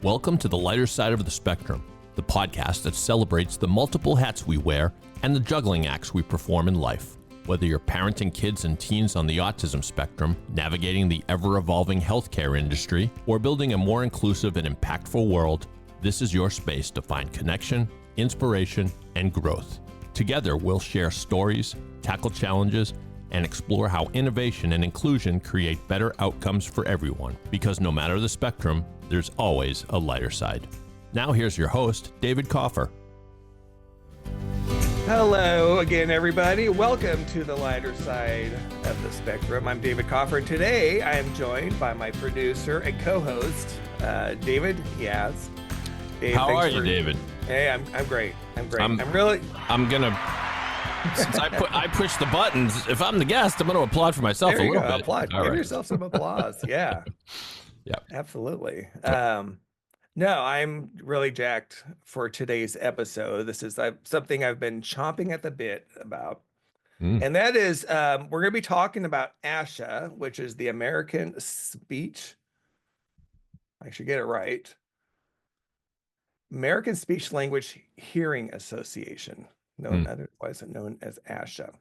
Welcome to the lighter side of the spectrum, the podcast that celebrates the multiple hats we wear and the juggling acts we perform in life. Whether you're parenting kids and teens on the autism spectrum, navigating the ever-evolving healthcare industry, or building a more inclusive and impactful world, this is your space to find connection, inspiration, and growth. Together, we'll share stories, tackle challenges, and explore how innovation and inclusion create better outcomes for everyone. Because no matter the spectrum, there's always a lighter side. Now here's your host, David Kaufer. Hello again, everybody. Welcome to the lighter side of the spectrum. I'm David Kaufer, and today I am joined by my producer and co-host, David Yas. Dave, how are you, David? Hey, I'm great. I'm gonna. Since I push the buttons, if I'm the guest, I'm gonna applaud for myself a little bit. Applaud. Give yourself some applause. Yeah. Yeah. Absolutely. No, I'm really jacked for today's episode. This is something I've been chomping at the bit about. And that is, we're going to be talking about ASHA, which is the American Speech. I should get it right. American Speech Language Hearing Association, otherwise known as ASHA.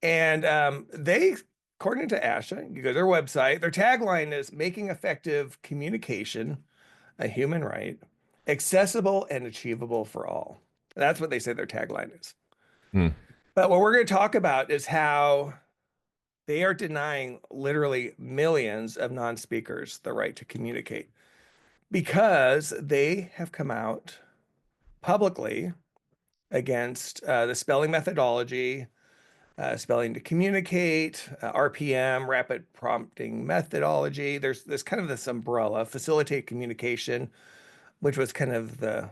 And they, according to ASHA, you go to their website, their tagline is making effective communication a human right, accessible and achievable for all. That's what they say their tagline is. But what we're going to talk about is how they are denying literally millions of non-speakers the right to communicate because they have come out publicly against the spelling methodology, spelling to communicate, RPM, rapid prompting methodology. There's kind of this umbrella, facilitate communication, which was kind of the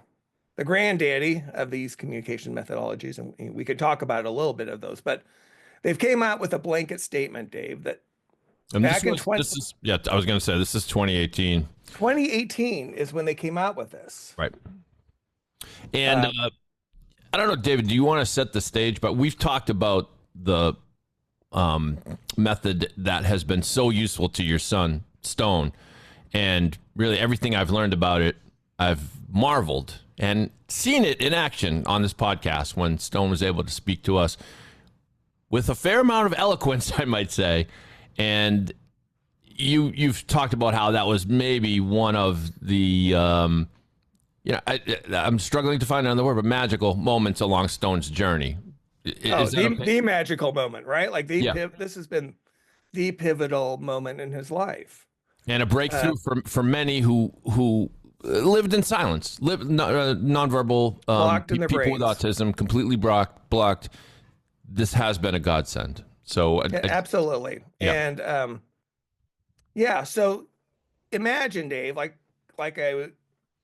granddaddy of these communication methodologies. And we could talk about a little bit of those, but they've came out with a blanket statement, Dave, that back in I was going to say, this is 2018. 2018 is when they came out with this. Right. And I don't know, David, do you want to set the stage? But we've talked about the method that has been so useful to your son, Stone. And really everything I've learned about it, I've marveled and seen it in action on this podcast when Stone was able to speak to us with a fair amount of eloquence, I might say. And you've talked about how that was maybe one of the, I'm struggling to find another word, but magical moments along Stone's journey. The magical moment, right? Like this has been the pivotal moment in his life, and a breakthrough for many who lived in silence, nonverbal, blocked in their people brains. With autism, completely blocked. This has been a godsend. So absolutely, and so imagine, Dave, like I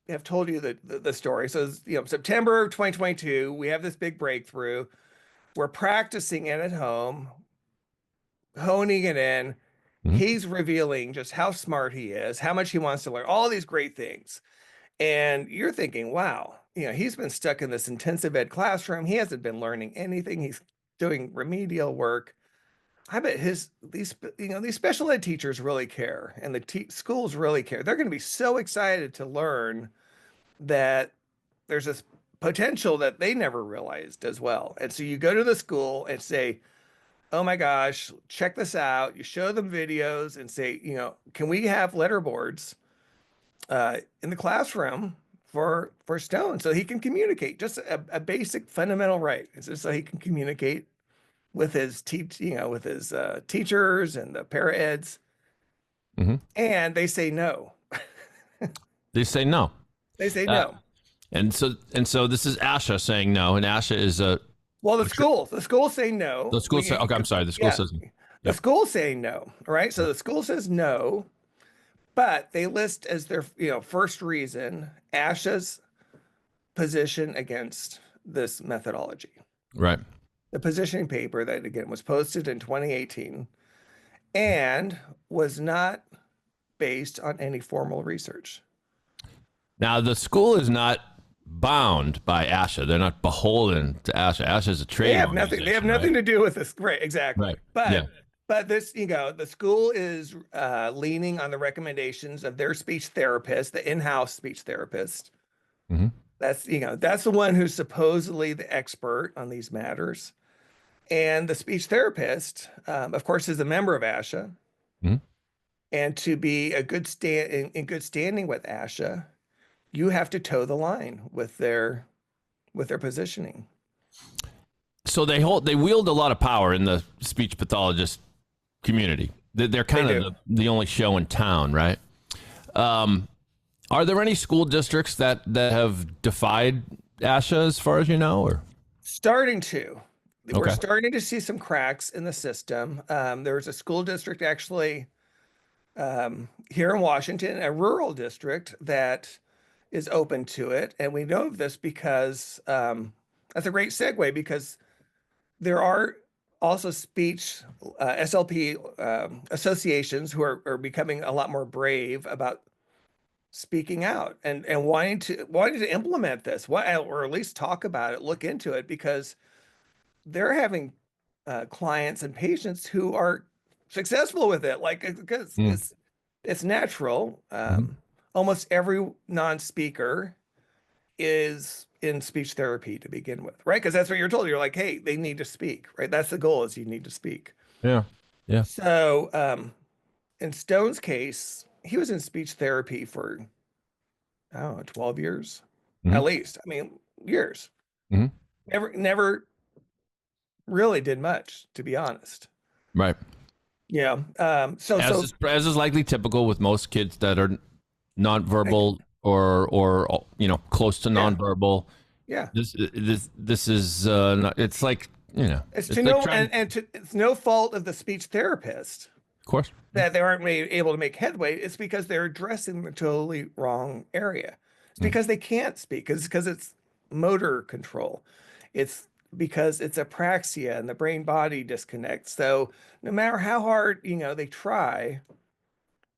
have told you the story. So September of 2022, we have this big breakthrough. We're practicing it at home, honing it in. He's revealing just how smart he is, how much he wants to learn, all these great things. And you're thinking, wow, he's been stuck in this intensive ed classroom. He hasn't been learning anything. He's doing remedial work. I bet these special ed teachers really care, and the schools really care. They're going to be so excited to learn that there's this potential that they never realized as well. And so you go to the school and say, oh my gosh, check this out. You show them videos and say, can we have letterboards in the classroom for Stone so he can communicate? Just a basic fundamental right. It's just so he can communicate with his teachers and the para-eds. And they say no. They say no. They say no. And so this is ASHA saying no, and ASHA is the schools say no. The school say, okay, I'm sorry. The school says no. The school saying no. All right. So the school says no, but they list as their, first reason, ASHA's position against this methodology. Right. The positioning paper that, again, was posted in 2018 and was not based on any formal research. Now, the school is not bound by ASHA. They're not beholden to ASHA. ASHA is a trade. They have nothing to do with this. Right, exactly. Right. but this, the school is leaning on the recommendations of their speech therapist, the in-house speech therapist. Mm-hmm. That's the one who's supposedly the expert on these matters. And the speech therapist, of course, is a member of ASHA. Mm-hmm. And to be in good standing with ASHA, you have to toe the line with their positioning. So they wield a lot of power in the speech pathologist community. They're kind of the only show in town, right? Are there any school districts that have defied ASHA as far as you know, or starting to? Okay. We're starting to see some cracks in the system. There was a school district actually here in Washington, a rural district that is open to it, and we know of this because that's a great segue, because there are also speech SLP associations who are becoming a lot more brave about speaking out and wanting to implement this, or at least talk about it, look into it, because they're having clients and patients who are successful with it, like, because it's natural. Almost every non-speaker is in speech therapy to begin with, right? Because that's what you're told. You're like, hey, they need to speak, right? That's the goal, is you need to speak. Yeah. So in Stone's case, he was in speech therapy for, I don't know, 12 years at least. I mean, years. Never really did much, to be honest. Right. Yeah. As is likely typical with most kids that are nonverbal or close to nonverbal. Yeah. This is it's like, it's no fault of the speech therapist, of course, that they aren't able to make headway. It's because they're addressing the totally wrong area. It's because they can't speak. It's because it's motor control. It's because it's apraxia and the brain body disconnect. So no matter how hard they try,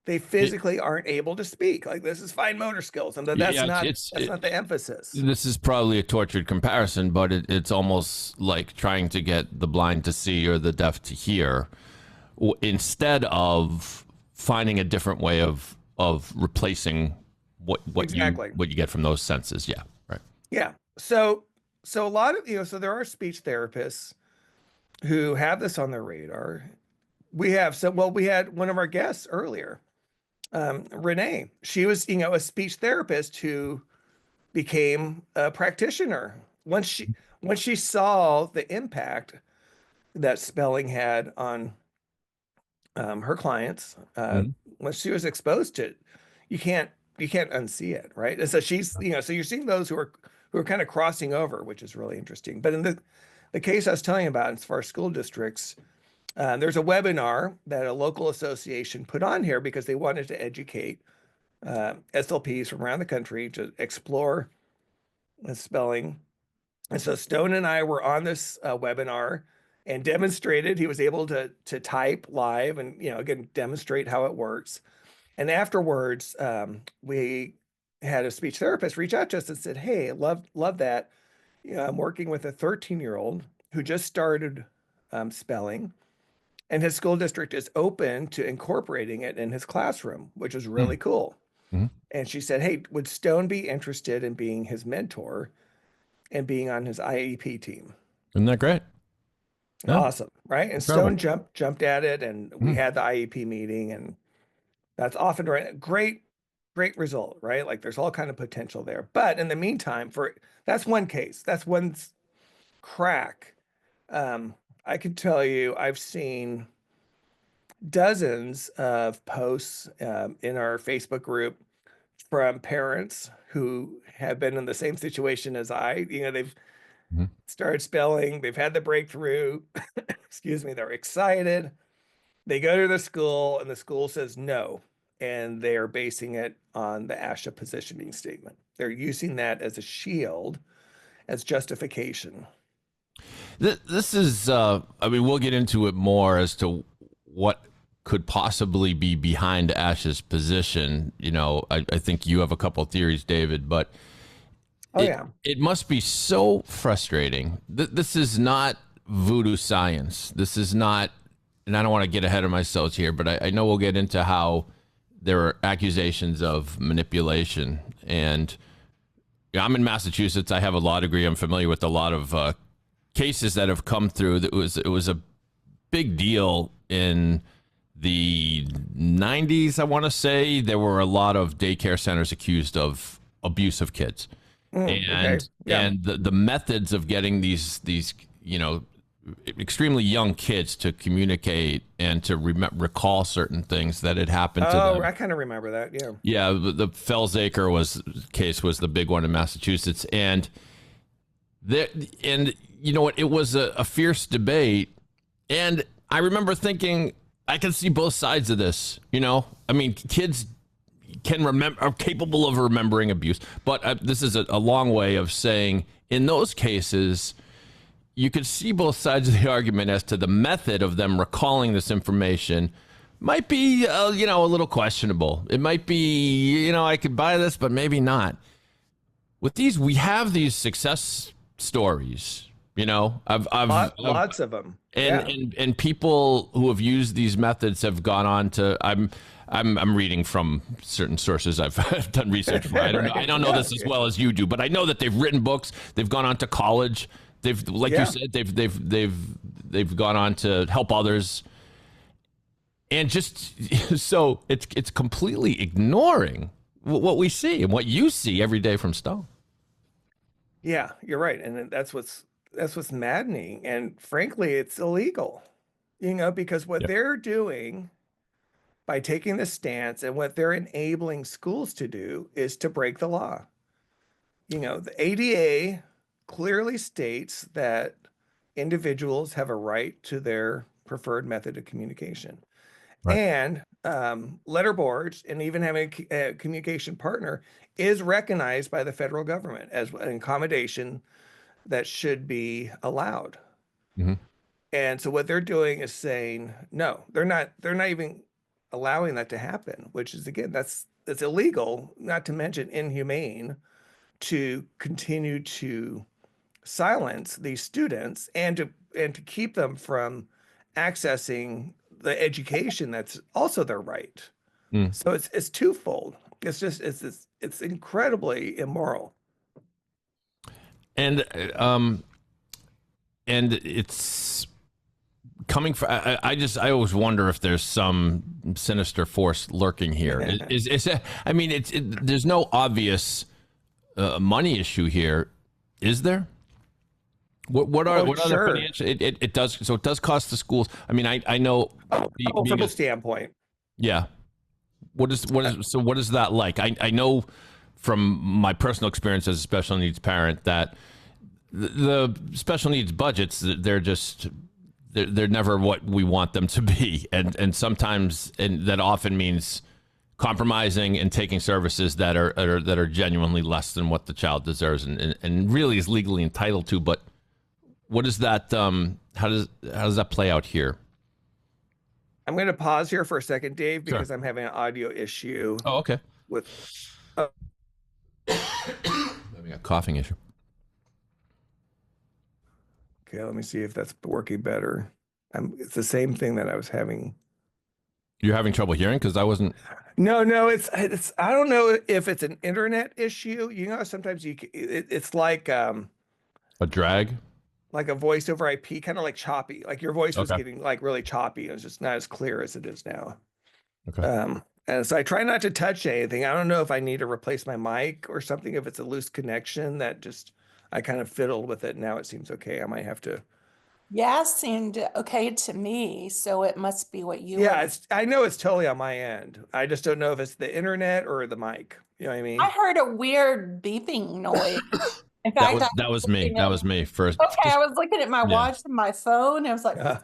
they physically aren't able to speak. Like, this is fine motor skills, and that's not the emphasis. This is probably a tortured comparison, but it's almost like trying to get the blind to see or the deaf to hear, instead of finding a different way of replacing what you get from those senses. Yeah, right. Yeah. So a lot of so there are speech therapists who have this on their radar. We had one of our guests earlier, Renee. She was a speech therapist who became a practitioner once she saw the impact that spelling had on her clients. When she was exposed to it, you can't unsee it, right? And so she's so you're seeing those who are kind of crossing over, which is really interesting. But in the case I was telling you about, as far as school districts, there's a webinar that a local association put on here because they wanted to educate SLPs from around the country to explore spelling. And so Stone and I were on this webinar and demonstrated. He was able to type live and again demonstrate how it works. And afterwards, we had a speech therapist reach out to us and said, "Hey, love that. I'm working with a 13-year-old who just started spelling, and his school district is open to incorporating it in his classroom, which is really cool." And she said, "Hey, would Stone be interested in being his mentor and being on his IEP team?" Isn't that great? Yeah. Awesome, right? And Stone jumped at it, and we had the IEP meeting, and that's often right. Great result, right? Like, there's all kind of potential there. But in the meantime, that's one case, that's one crack. I can tell you, I've seen dozens of posts in our Facebook group from parents who have been in the same situation as I. They've started spelling, they've had the breakthrough, excuse me, they're excited. They go to the school and the school says no, and they are basing it on the ASHA positioning statement. They're using that as a shield, as justification. This is, we'll get into it more as to what could possibly be behind ASHA's position. I think you have a couple of theories, David, but it must be so frustrating. This is not voodoo science. This is not and I don't want to get ahead of myself here, but I know we'll get into how there are accusations of manipulation. And I'm in Massachusetts. I have a law degree. I'm familiar with a lot of cases that have come through. It was a big deal in the 90s, I want to say. There were a lot of daycare centers accused of abuse of kids. And the methods of getting these extremely young kids to communicate and to recall certain things that had happened to them. Oh, I kind of remember that. Yeah. Yeah, the Felsacre case was the big one in Massachusetts, and you know what? It was a fierce debate, and I remember thinking I can see both sides of this. I mean, kids are capable of remembering abuse, but this is a long way of saying in those cases you could see both sides of the argument as to the method of them recalling this information might be a little questionable. It might be, I could buy this, but maybe not. With these, we have these success stories. I've lots of them, and people who have used these methods have gone on to. I'm reading from certain sources I've done research for. I don't know this as well as you do, but I know that they've written books. They've gone on to college. They've, like you said, they've gone on to help others, and just so it's completely ignoring what we see and what you see every day from Stone. Yeah, you're right, and that's what's maddening, and frankly, it's illegal. Because what they're doing by taking the stance and what they're enabling schools to do is to break the law. The ADA clearly states that individuals have a right to their preferred method of communication. Right. And letter boards and even having a communication partner is recognized by the federal government as an accommodation that should be allowed. Mm-hmm. And so what they're doing is saying, no, they're not even allowing that to happen, which is, again, that's illegal, not to mention inhumane, to continue to silence these students and to keep them from accessing the education that's also their right. So it's twofold. It's incredibly immoral. And it's coming from. I always wonder if there's some sinister force lurking here. There's no obvious money issue here, is there? What are the financial? It does cost the schools. I mean, I know from a standpoint. Yeah. What is that like? I know from my personal experience as a special needs parent that the special needs budgets, they're never what we want them to be, and sometimes that often means compromising and taking services that are genuinely less than what the child deserves and really is legally entitled to. But what is that? How does that play out here? I'm going to pause here for a second, Dave, because I'm having an audio issue. Oh, okay. With having a coughing issue. Okay, let me see if that's working better. It's the same thing that I was having. You're having trouble hearing? Because I wasn't. No, it's I don't know if it's an internet issue. Sometimes it's like a drag, like a voice over IP, kind of like choppy. Like your voice was getting like really choppy. It was just not as clear as it is now. Okay. And so I try not to touch anything. I don't know if I need to replace my mic or something. If it's a loose connection, I kind of fiddled with it. Now it seems okay. I might have to. Yeah, it seemed okay to me. So it must be what you. Yeah, I know it's totally on my end. I just don't know if it's the internet or the mic. You know what I mean? I heard a weird beeping noise. In fact, that was me. That was me first. Okay, I was looking at my watch and my phone. I was like, no,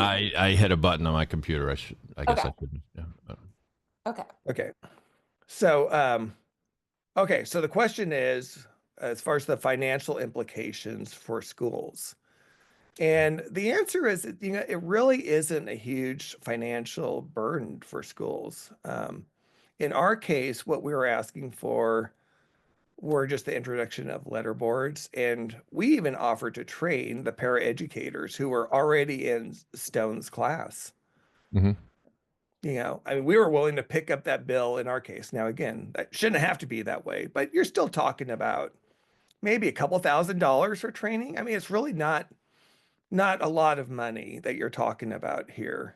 I hit a button on my computer. I guess I couldn't. Yeah. Okay. So, so the question is, as far as the financial implications for schools, and the answer is, it really isn't a huge financial burden for schools. In our case, what we were asking for were just the introduction of letter boards, and we even offered to train the paraeducators who were already in Stone's class. Mm-hmm. You know, I mean, we were willing to pick up that bill in our case. Now, again, that shouldn't have to be that way, but you're still talking about maybe a couple $1,000s for training. I mean, it's really not a lot of money that you're talking about here,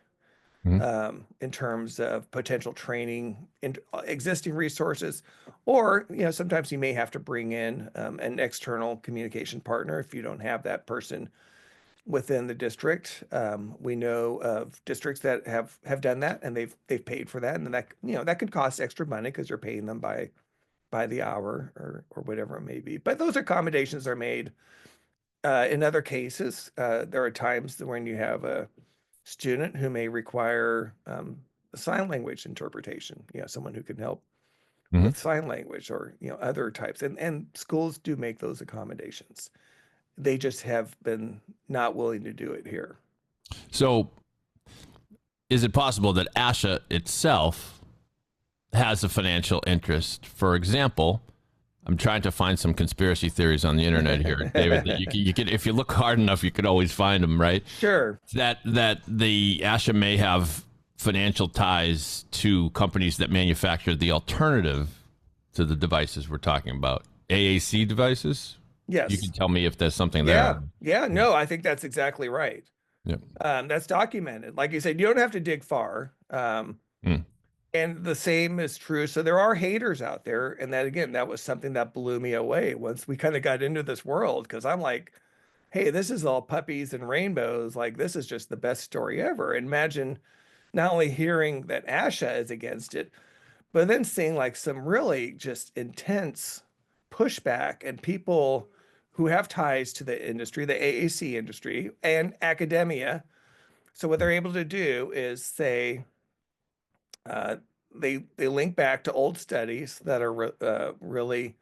in terms of potential training in existing resources, or, you know, sometimes you may have to bring in an external communication partner if you don't have that person within the district. We know of districts that have done that, and they've paid for that, and that, you know, that could cost extra money because you're paying them by the hour or whatever it may be. But those accommodations are made. In other cases, there are times when you have a student who may require sign language interpretation. You know, someone who can help with sign language, or, you know, other types, and schools do make those accommodations. They just have been not willing to do it here. So is it possible that ASHA itself has a financial interest? For example, I'm trying to find some conspiracy theories on the internet here, David, that you could, if you look hard enough, you could always find them, right? Sure. That the ASHA may have financial ties to companies that manufacture the alternative to the devices we're talking about. AAC devices? Yes. You can tell me if there's something there. Yeah, no, I think that's exactly right. Yep. That's documented. Like you said, you don't have to dig far. And the same is true. So there are haters out there. And that, again, that was something that blew me away once we kind of got into this world, because I'm like, hey, this is all puppies and rainbows. Like, this is just the best story ever. And imagine not only hearing that ASHA is against it, but then seeing like some really just intense pushback and people who have ties to the industry, the AAC industry and academia. So what they're able to do is say, they link back to old studies that are really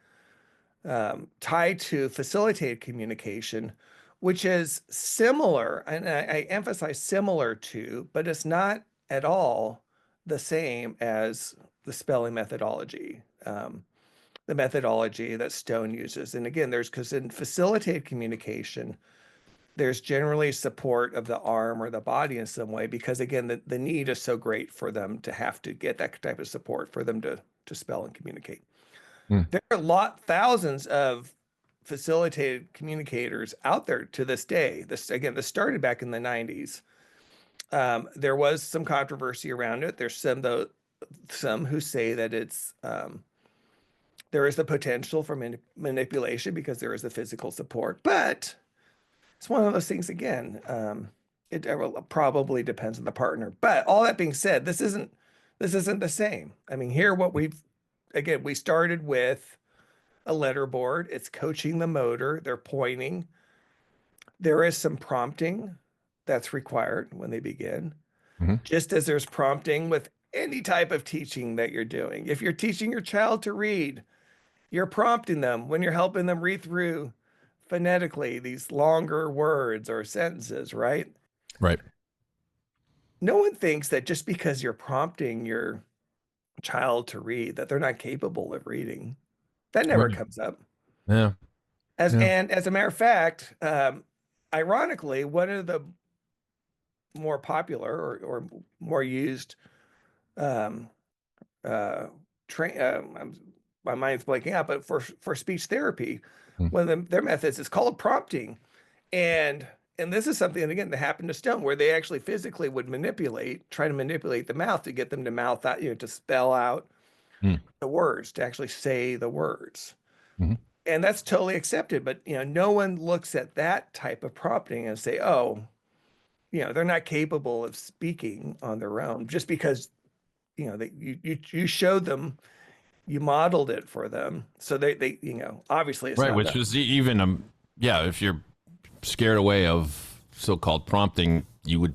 tied to facilitated communication, which is similar, and I emphasize similar to, but it's not at all the same as the spelling methodology, the methodology that Stone uses. And again, because in facilitated communication, there's generally support of the arm or the body in some way, because again, the need is so great for them to have to get that type of support for them to spell and communicate. There are thousands of facilitated communicators out there to this day. This started back in the 90s. There was some controversy around it. There's some who say that it's there is the potential for manipulation because there is the physical support, but it's one of those things, again, it probably depends on the partner. But all that being said, this isn't the same. I mean, here we started with a letter board. It's coaching the motor. They're pointing. There is some prompting that's required when they begin, just as there's prompting with any type of teaching that you're doing. If you're teaching your child to read, you're prompting them when you're helping them read through phonetically these longer words or sentences, right? Right. No one thinks that just because you're prompting your child to read that they're not capable of reading. That never comes up. Yeah. And as a matter of fact, ironically, one of the more popular or more used my mind's blanking out, but for speech therapy, one of their methods is called prompting. And this is something that, again, that happened to Stone, where they actually physically would try to manipulate the mouth to get them to mouth out, to spell out the words, to actually say the words. And that's totally accepted. But, no one looks at that type of prompting and say, oh, they're not capable of speaking on their own, just because, you showed them, you modeled it for them. So they obviously it's right. not Which was even, if you're scared away of so-called prompting, you would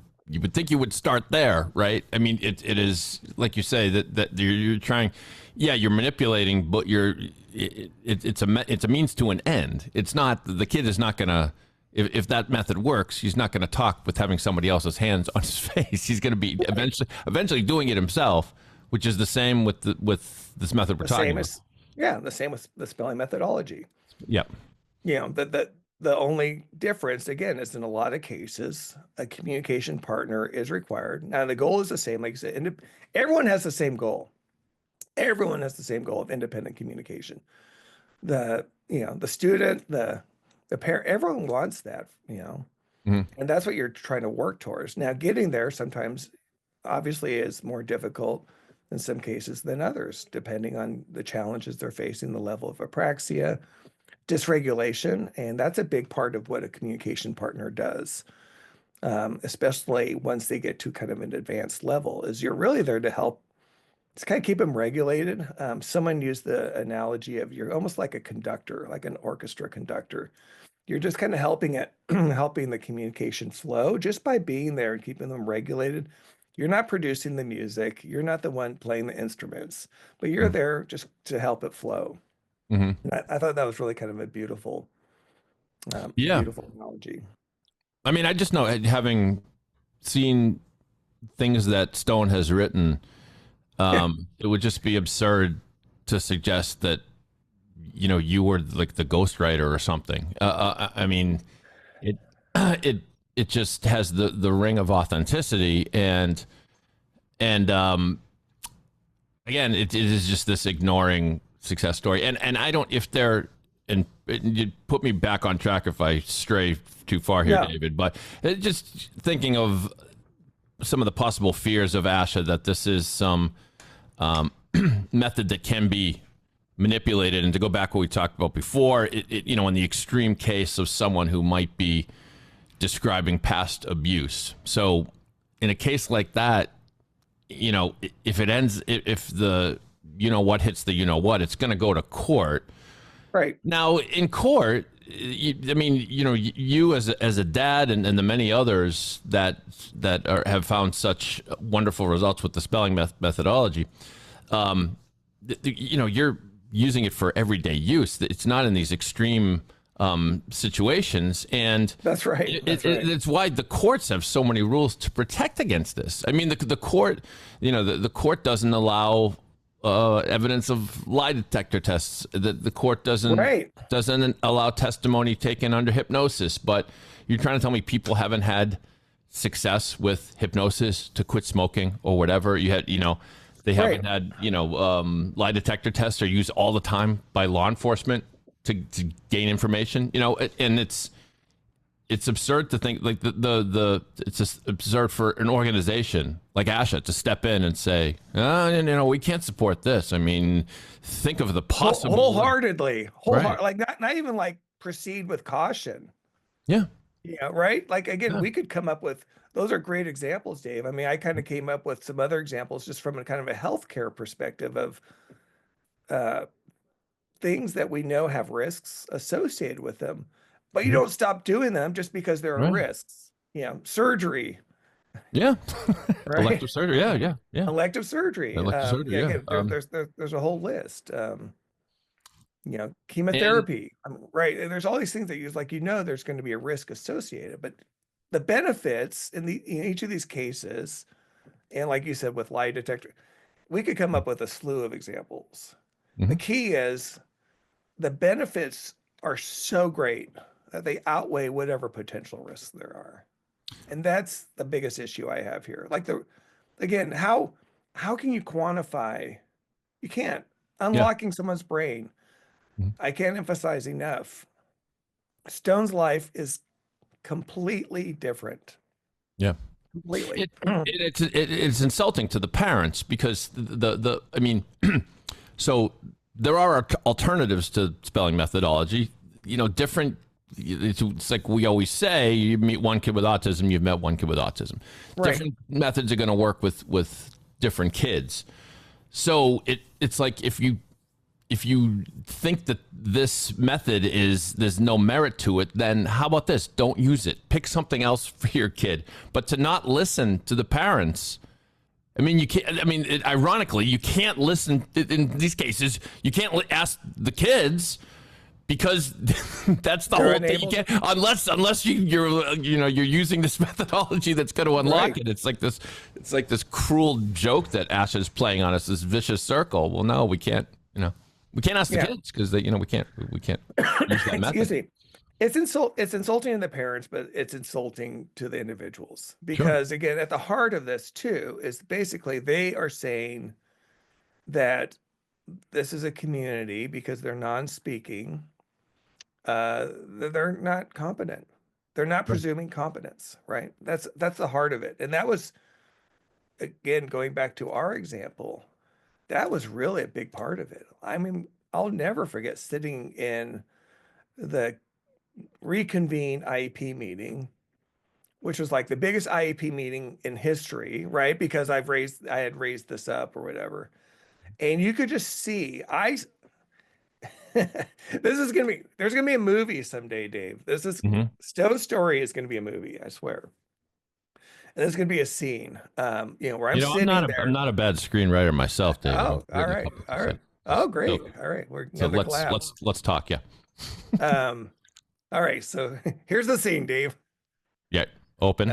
think you would start there, right? I mean, it is, like you say, that you're trying, you're manipulating, but it's a means to an end. It's not, the kid is not gonna, if that method works, he's not gonna talk with having somebody else's hands on his face. He's gonna be eventually doing it himself, which is the same with this method we're talking about. The same with the spelling methodology. Yeah. That The only difference, again, is in a lot of cases, a communication partner is required. Now, the goal is the same. Like I said, everyone has the same goal. Everyone has the same goal of independent communication. The student, the parent, everyone wants that, and that's what you're trying to work towards. Now, getting there sometimes obviously is more difficult in some cases than others, depending on the challenges they're facing, the level of apraxia, dysregulation, and that's a big part of what a communication partner does, especially once they get to kind of an advanced level, is you're really there to help. It's kind of keep them regulated. Someone used the analogy of you're almost like a conductor, like an orchestra conductor. You're just kind of helping helping the communication flow just by being there and keeping them regulated. You're not producing the music. You're not the one playing the instruments, but you're there just to help it flow. And I thought that was really kind of a beautiful analogy. I mean, I just know, having seen things that Stone has written, it would just be absurd to suggest that, you were like the ghostwriter or something. I mean, it just has the ring of authenticity, and again, it is just this ignoring success story. And I don't, if they're, and you put me back on track if I stray too far here, David, but just thinking of some of the possible fears of ASHA, that this is some method that can be manipulated. And to go back to what we talked about before, in the extreme case of someone who might be describing past abuse. So in a case like that, if it ends, if the what hits the what, it's going to go to court. Right. Now in court, you as a dad and the many others that have found such wonderful results with the spelling methodology, you're using it for everyday use. It's not in these extreme situations, and that's right. It's why the courts have so many rules to protect against this. I mean, the court, the court doesn't allow evidence of lie detector tests. The court doesn't allow testimony taken under hypnosis. But you're trying to tell me people haven't had success with hypnosis to quit smoking or whatever? You had, they haven't had, lie detector tests are used all the time by law enforcement to gain information, and it's absurd to think, like it's just absurd for an organization like ASHA to step in and say, we can't support this. I mean, think of the possible wholeheartedly, like not even like proceed with caution. Yeah. Yeah. Right. Like, again, we could come up with, those are great examples, Dave. I mean, I kind of came up with some other examples just from a kind of a healthcare perspective of, things that we know have risks associated with them, but you don't stop doing them just because there are risks. Surgery. Yeah. Right? Elective surgery. Yeah. Elective surgery. Again, there's a whole list. Chemotherapy. Right. And there's all these things that use, like, there's going to be a risk associated, but the benefits in each of these cases, and like you said, with lie detector, we could come up with a slew of examples. The key is the benefits are so great that they outweigh whatever potential risks there are. And that's the biggest issue I have here. Like, again, how can you quantify? You can't. Unlocking someone's brain. I can't emphasize enough. Stone's life is completely different. Yeah. Completely. It's insulting to the parents because so there are alternatives to spelling methodology, different. It's like we always say, you meet one kid with autism, you've met one kid with autism. Right. Different methods are going to work with different kids. So it's like, if you think that this method there's no merit to it, then how about this? Don't use it. Pick something else for your kid. But to not listen to the parents, you can't. Ironically, you can't listen in these cases. You can't ask the kids because that's the whole thing. You can't, unless you're using this methodology that's going to unlock it. It's like this cruel joke that ASHA is playing on us. This vicious circle. Well, no, we can't. We can't ask the kids because we can't use that method. Excuse me. It's insulting to the parents, but it's insulting to the individuals Sure. because again, at the heart of this too is basically they are saying that this is a community because they're non-speaking, they're not competent. They're not Right. presuming competence, right? That's the heart of it. And that was again going back to our example, that was really a big part of it. I mean, I'll never forget sitting in the reconvene IEP meeting, which was like the biggest IEP meeting in history, right? Because I had raised this up or whatever. And you could just see, there's gonna be a movie someday, Dave. Hmm. Stowe's story is gonna be a movie, I swear. And there's gonna be a scene, where I'm sitting I'm there. not a bad screenwriter myself, David. I've Oh, all written a right, couple all right. episodes. Oh, So, great. All right, we're so another collab. let's talk. Yeah. Um, all right, so here's the scene, Dave. Yeah. Open.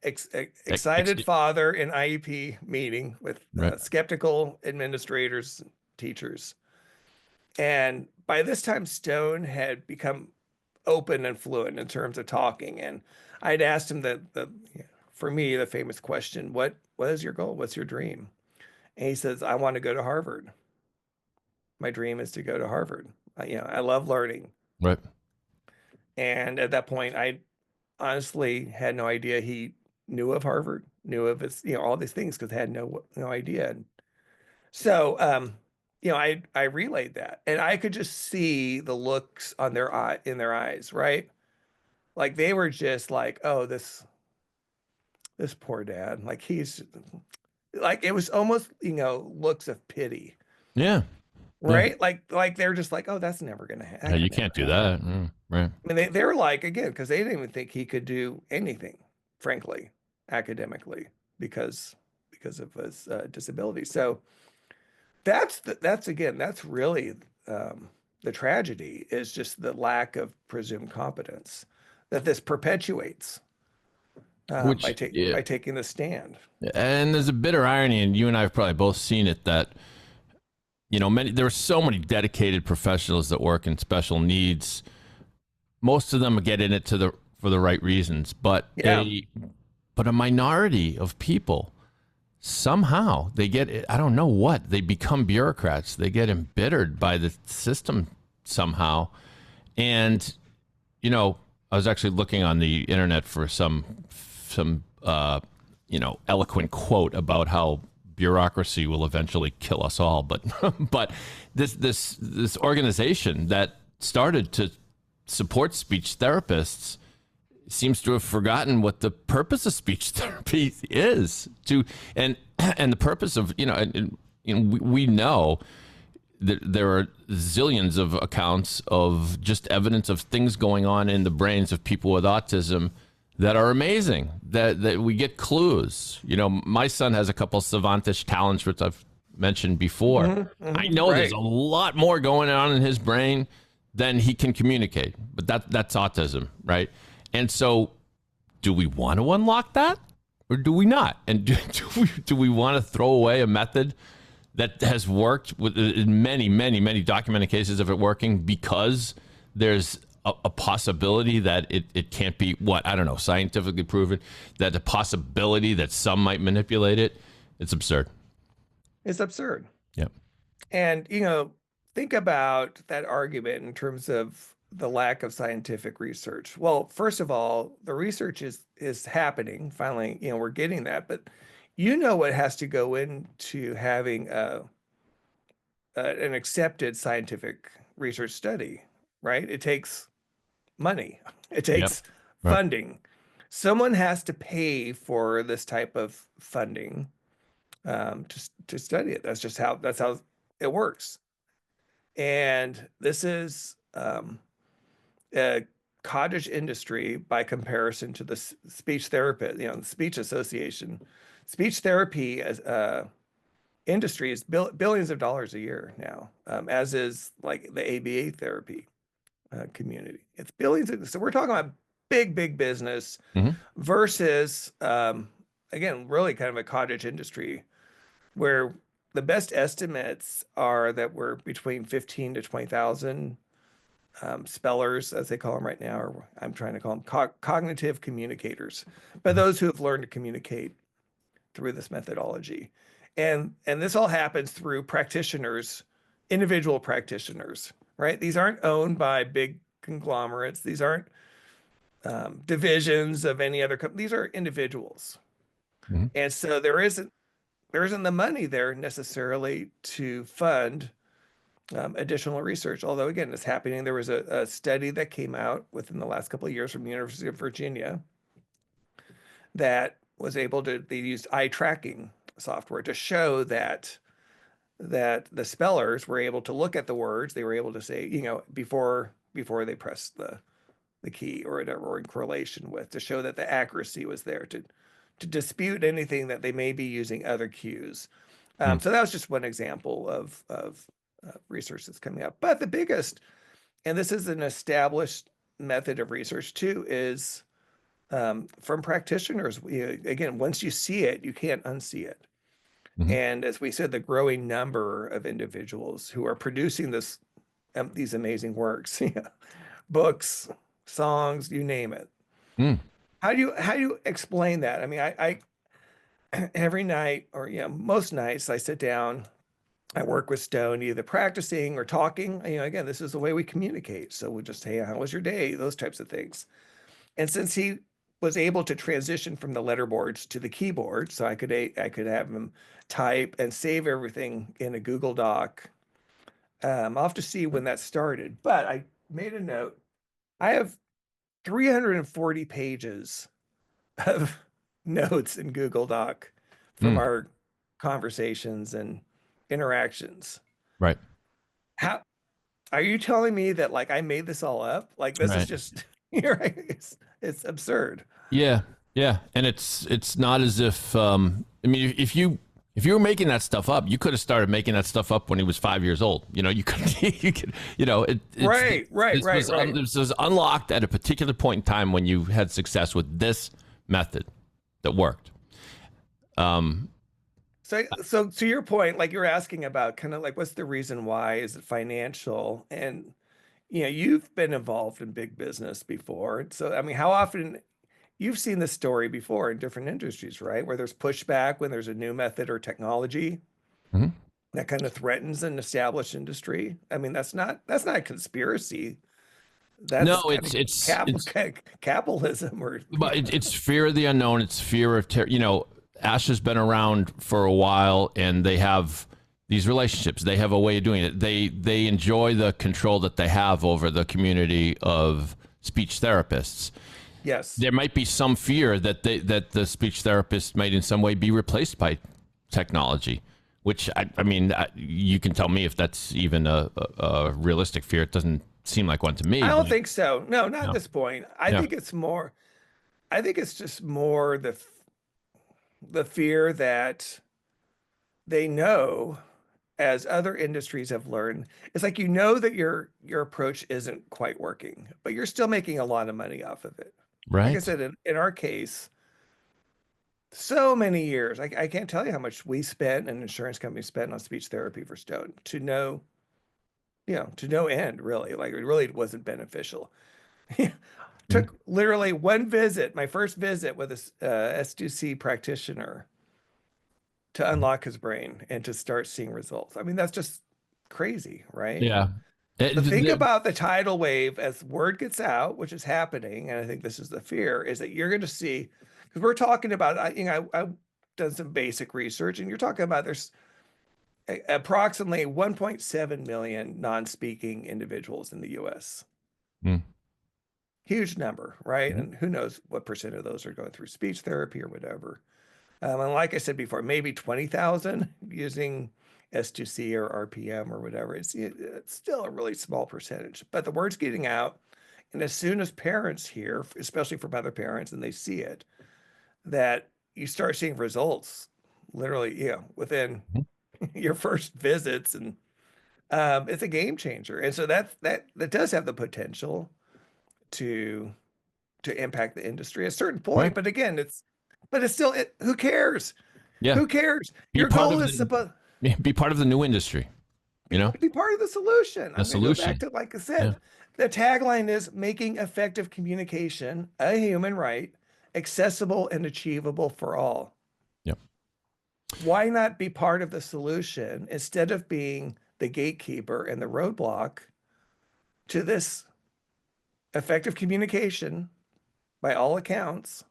Ex- Excited father in IEP meeting with right. skeptical administrators, teachers. And by this time, Stone had become open and fluent in terms of talking. And I'd asked him for me, the famous question, what is your goal? What's your dream? And he says, I want to go to Harvard. My dream is to go to Harvard. I love learning. Right. And at that point, I honestly had no idea he knew of Harvard, knew of his, all these things because I had no idea. And so, I relayed that, and I could just see the looks on in their eyes, right? Like they were just like, oh, this poor dad, like he's like it was almost looks of pity, Yeah. Yeah. right? Like they're just like, oh, that's never gonna happen. That You could never can't do happen. that. Mm, right. I mean, they were like, again, because they didn't even think he could do anything, frankly, academically, because of his disability. So that's really the tragedy is just the lack of presumed competence that this perpetuates Which, yeah. by taking the stand. And there's a bitter irony, and you and I have probably both seen it, that there are so many dedicated professionals that work in special needs. Most of them get in it for the right reasons, but Yeah, a minority of people somehow they get, I don't know what, they become bureaucrats. They get embittered by the system somehow. And I was actually looking on the internet for some eloquent quote about how bureaucracy will eventually kill us all. But but this organization that started to support speech therapists seems to have forgotten what the purpose of speech therapy is. And the purpose of we know that there are zillions of accounts of just evidence of things going on in the brains of people with autism that are amazing, that we get clues. My son has a couple savantish talents, which I've mentioned before. I know right. there's a lot more going on in his brain than he can communicate, but that's autism, right? And so do we want to unlock that or do we not? And do we want to throw away a method that has worked in many, many, many documented cases of it working because there's a possibility that it can't be, scientifically proven, that the possibility that some might manipulate it? It's absurd. It's absurd. Yep. And think about that argument in terms of the lack of scientific research. Well, first of all, the research is happening. Finally, we're getting that, but what has to go into having an accepted scientific research study, right? It takes money. It Yep. takes Right. funding. Someone has to pay for this type of funding to study it. That's how it works. And this is a cottage industry by comparison to the speech therapist, the speech association. Speech therapy as industry is billions of dollars a year now, as is like the ABA therapy community. It's billions. So we're talking about big business Mhm. versus, again, really kind of a cottage industry where the best estimates are that we're between 15 to 20,000 spellers, as they call them right now, or I'm trying to call them cognitive communicators, but those who have learned to communicate through this methodology. And this all happens through practitioners, individual practitioners, right? These aren't owned by big conglomerates. These aren't divisions of any other company. These are individuals. Mhm. And so there isn't the money there necessarily to fund additional research. Although again, it's happening. There was a study that came out within the last couple of years from the University of Virginia that was able to, they used eye tracking software to show that the spellers were able to look at the words. They were able to say, before they pressed the key or whatever, or in correlation with, to show that the accuracy was there to dispute anything that they may be using other cues. So that was just one example of research that's coming up. But the biggest, and this is an established method of research too, is from practitioners. Again, once you see it, you can't unsee it. Mhm. And as we said, the growing number of individuals who are producing these amazing works, books, songs, you name it. Mm. How do you explain that? I mean, I every night, or most nights, I sit down, I work with Stone, either practicing or talking. Again, this is the way we communicate. So we just, hey, how was your day? Those types of things. And since he was able to transition from the letterboards to the keyboard, so I could have him type and save everything in a Google Doc. I'll have to see when that started, but I made a note. I have 340 pages of notes in Google Doc from our conversations and interactions. Right. How are you telling me that like I made this all up? Like this is Right. just it's absurd. Yeah. Yeah. And it's not as if, I mean, if you were making that stuff up, you could have started making that stuff up when he was 5 years old. You could, this was unlocked at a particular point in time when you had success with this method that worked. So to your point, like you're asking about kind of like, what's the reason why? Is it financial? And, you've been involved in big business before. So, I mean, how often you've seen this story before in different industries, right? Where there's pushback when there's a new method or technology Mhm. that kind of threatens an established industry. I mean, that's not a conspiracy. That's No, kind of capitalism, or but it's fear of the unknown. It's fear of ASHA's been around for a while, and they have these relationships. They have a way of doing it. They enjoy the control that they have over the community of speech therapists. yes. There might be some fear that the speech therapist might in some way be replaced by technology, which I mean, you can tell me if that's even a realistic fear. It doesn't seem like one to me. I don't think so. No, not No. at this point. I think it's just more the fear that they know, as other industries have learned, it's like, that your approach isn't quite working, but you're still making a lot of money off of it. Right. Like I said, in our case, so many years, I can't tell you how much we spent and insurance companies spent on speech therapy for Stone to no end, really. Like it really wasn't beneficial. Took literally one visit, my first visit with a S2C practitioner, to unlock his brain and to start seeing results. I mean, that's just crazy, right? Yeah. But think about the tidal wave as word gets out, which is happening, and I think this is the fear, is that you're going to see, because we're talking about, I've done some basic research, and you're talking about there's approximately 1.7 million non-speaking individuals in the U.S. Huge number, right? And who knows what percent of those are going through speech therapy or whatever. And like I said before, maybe 20,000 using S2C or RPM or whatever. It's still a really small percentage, but the word's getting out. And as soon as parents hear, especially from other parents, and they see it, that you start seeing results literally, within your first visits, and it's a game changer. And so that does have the potential to impact the industry at a certain point. Right. But again, it's still, who cares? Yeah. Who cares? Be Your part goal of is supposed be part of the new industry. You know, Be part of the solution. the I'm going to go back solution. to, like I Yeah. said, the tagline is making effective communication a human right, accessible and achievable for all. Yep. Why not be part of the solution instead of being the gatekeeper and the roadblock to this effective communication by all accounts?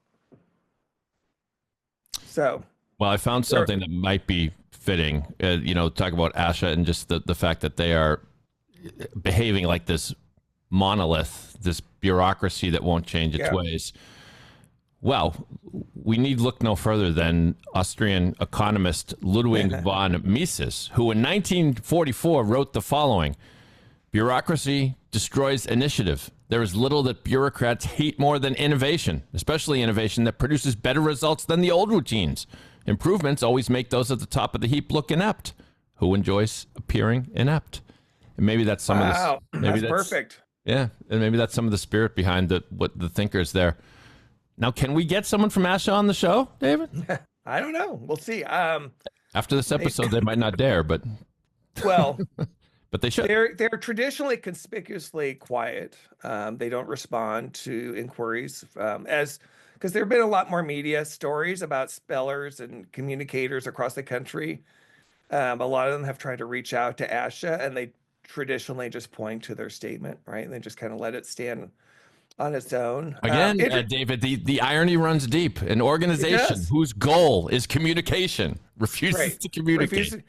So, Well, I found something that might be fitting. You know, talk about ASHA and just the fact that they are behaving like this monolith, this bureaucracy that won't change its ways. Well, we need look no further than Austrian economist Ludwig von Mises, who in 1944 wrote the following: bureaucracy destroys initiative. There is little that bureaucrats hate more than innovation, especially innovation that produces better results than the old routines. Improvements always make those at the top of the heap look inept. Who enjoys appearing inept? And maybe that's some of this. Maybe that's perfect. Yeah, and maybe that's some of the spirit behind what the thinkers there. Now, can we get someone from ASHA on the show, David? I don't know. We'll see. After this episode, they might not dare, but well, but they should. They're traditionally conspicuously quiet. They don't respond to inquiries because there have been a lot more media stories about spellers and communicators across the country. A lot of them have tried to reach out to ASHA, and they traditionally just point to their statement, right? And they just kind of let it stand on its own. Again, David, the irony runs deep. An organization whose goal is communication refuses to communicate.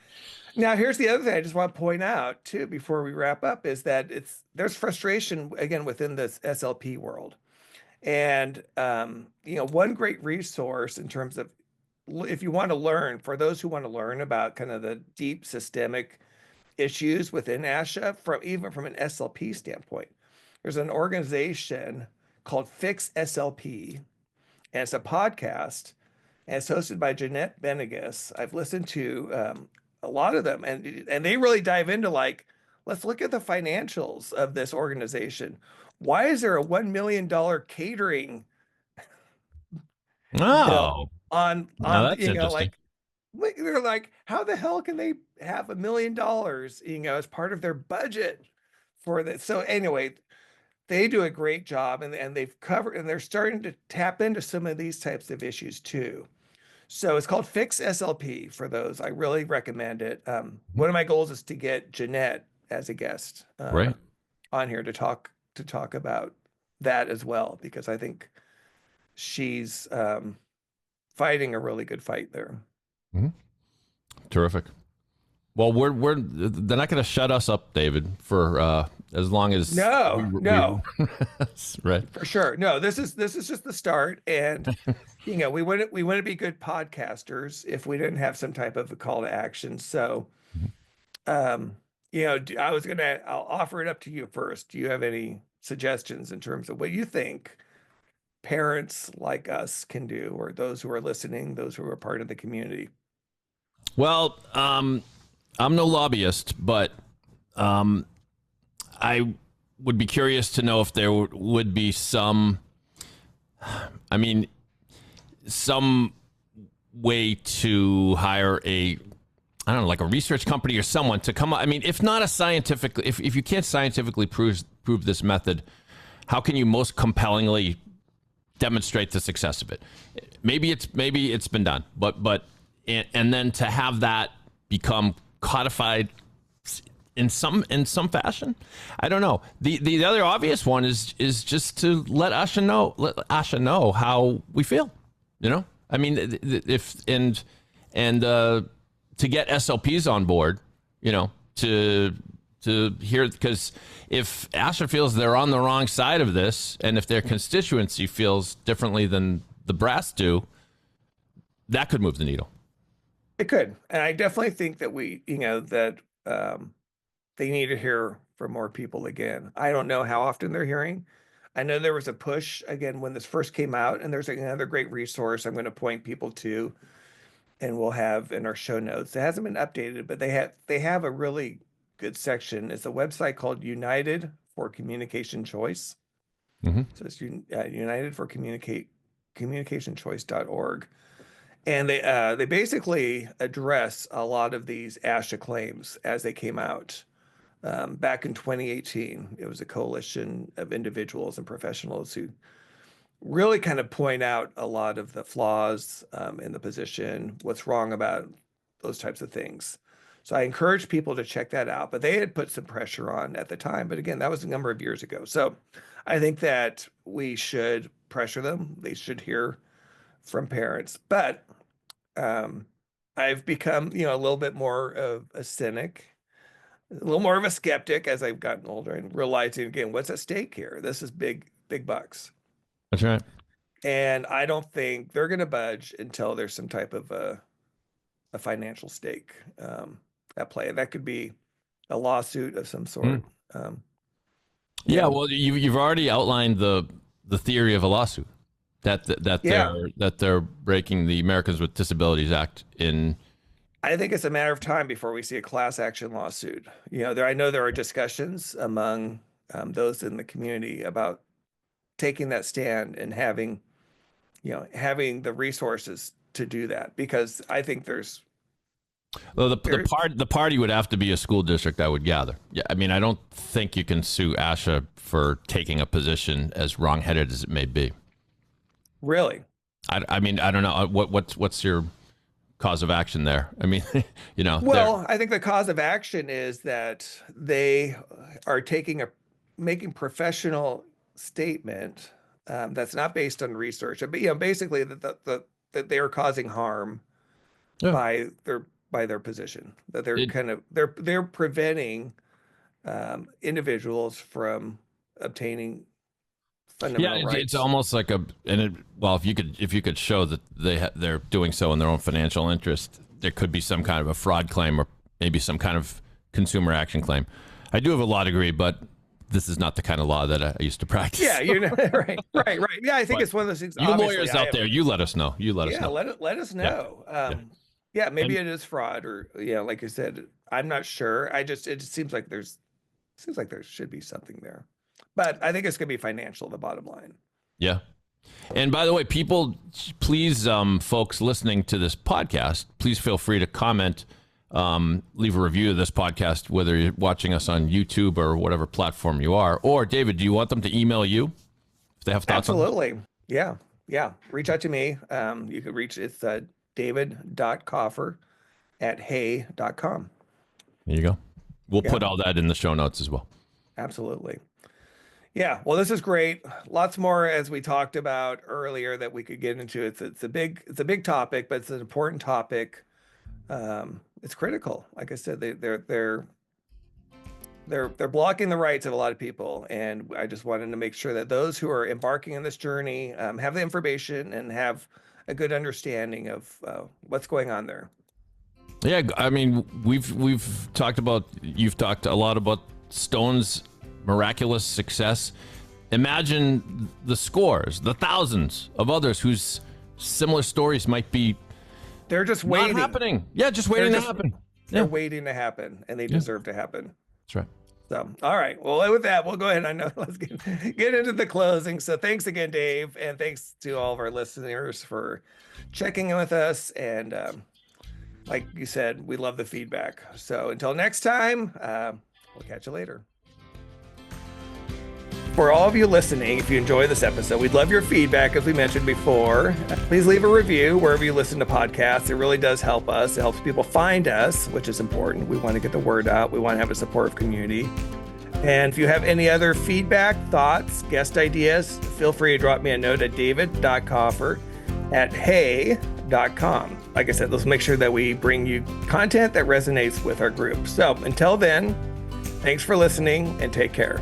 Now, here's the other thing I just want to point out too before we wrap up is that there's frustration again within this SLP world, and one great resource in terms of if you want to learn, for those who want to learn about kind of the deep systemic issues within ASHA, even from an SLP standpoint, there's an organization called Fix SLP, and it's a podcast, and it's hosted by Jeanette Benegas. I've listened to a lot of them, and they really dive into let's look at the financials of this organization. Why is there a $1 million catering bill on that's interesting. they're like, how the hell can they have $1 million, as part of their budget for this? So anyway, they do a great job, and they've covered, and they're starting to tap into some of these types of issues too. So it's called Fix SLP for those. I really recommend it. One of my goals is to get Jeanette as a guest on here to talk about that as well, because I think she's fighting a really good fight there. Mm-hmm. Terrific. Well, they're not going to shut us up, David, for as long as no, right, for sure. No, this is just the start, and we wouldn't be good podcasters if we didn't have some type of a call to action. So, I'll offer it up to you first. Do you have any suggestions in terms of what you think parents like us can do, or those who are listening, those who are part of the community? Well, I'm no lobbyist, but I would be curious to know if there would be some way to hire like a research company or someone to come up. I mean, if not a scientific, if you can't scientifically prove this method, how can you most compellingly demonstrate the success of it? Maybe it's been done, but then to have that become codified in some fashion, I don't know. The other obvious one is just to let ASHA know how we feel. I mean, to get SLPs on board, to hear, because if ASHA feels they're on the wrong side of this, and if their constituency feels differently than the brass do, that could move the needle. It could. And I definitely think that they need to hear from more people again. I don't know how often they're hearing. I know there was a push again when this first came out, and there's another great resource I'm going to point people to, and we'll have in our show notes. It hasn't been updated, but they have a really good section. It's a website called United for Communication Choice. Mm-hmm. So it's United for communicationchoice.org. And they basically address a lot of these ASHA claims as they came out. Back in 2018, it was a coalition of individuals and professionals who really kind of point out a lot of the flaws in the position, what's wrong about those types of things. So I encourage people to check that out, but they had put some pressure on at the time. But again, that was a number of years ago. So I think that we should pressure them. They should hear from parents. But I've become, a little bit more of a cynic, a little more of a skeptic as I've gotten older and realizing again, what's at stake here? This is big bucks. That's right. And I don't think they're going to budge until there's some type of a financial stake at play. That could be a lawsuit of some sort. Yeah, well, you've already outlined the theory of a lawsuit that they're breaking the Americans with Disabilities Act in. I think it's a matter of time before we see a class action lawsuit. I know there are discussions among those in the community about taking that stand and having the resources to do that, because I think there's. Well, the party would have to be a school district, I would gather. Yeah, I mean, I don't think you can sue ASHA for taking a position as wrongheaded as it may be. Really? I mean, I don't know. What's your cause of action there? I mean, Well, I think the cause of action is that they are making professional statement that's not based on research, but basically that they are causing harm by their position, that they're preventing individuals from obtaining fundamental rights. It's almost like if you could show that they're doing so in their own financial interest, there could be some kind of a fraud claim or maybe some kind of consumer action claim. I do have a law degree, but this is not the kind of law that I used to practice. Yeah, right. Yeah, I think it's one of those things. You lawyers out there, you let us know. Let us know. Yeah, maybe it is fraud, or like you said, I'm not sure. It seems like there should be something there, but I think it's going to be financial. The bottom line. Yeah. And by the way, people, please, folks listening to this podcast, please feel free to comment, leave a review of this podcast, whether you're watching us on YouTube or whatever platform you are. Or David, do you want them to email you if they have thoughts? Absolutely. Yeah. Reach out to me. You could reach it's david.kaufer@hey.com. There you go. We'll put all that in the show notes as well. Absolutely. Yeah. Well, this is great. Lots more, as we talked about earlier, that we could get into. It's a big topic, but it's an important topic. It's critical. Like I said, they're blocking the rights of a lot of people, and I just wanted to make sure that those who are embarking on this journey have the information and have a good understanding of what's going on there. Yeah, I mean, you've talked a lot about Stone's miraculous success. Imagine the scores, the thousands of others whose similar stories might be. They're just waiting. Not happening. Yeah, just waiting to happen. They're waiting to happen, and they deserve to happen. That's right. So, all right. Well, with that, we'll go ahead. Let's get into the closing. So thanks again, Dave. And thanks to all of our listeners for checking in with us. And like you said, we love the feedback. So until next time, we'll catch you later. For all of you listening, if you enjoy this episode, we'd love your feedback, as we mentioned before. Please leave a review wherever you listen to podcasts. It really does help us. It helps people find us, which is important. We want to get the word out. We want to have a supportive community. And if you have any other feedback, thoughts, guest ideas, feel free to drop me a note at david.kaufer@hey.com. Like I said, let's make sure that we bring you content that resonates with our group. So until then, thanks for listening and take care.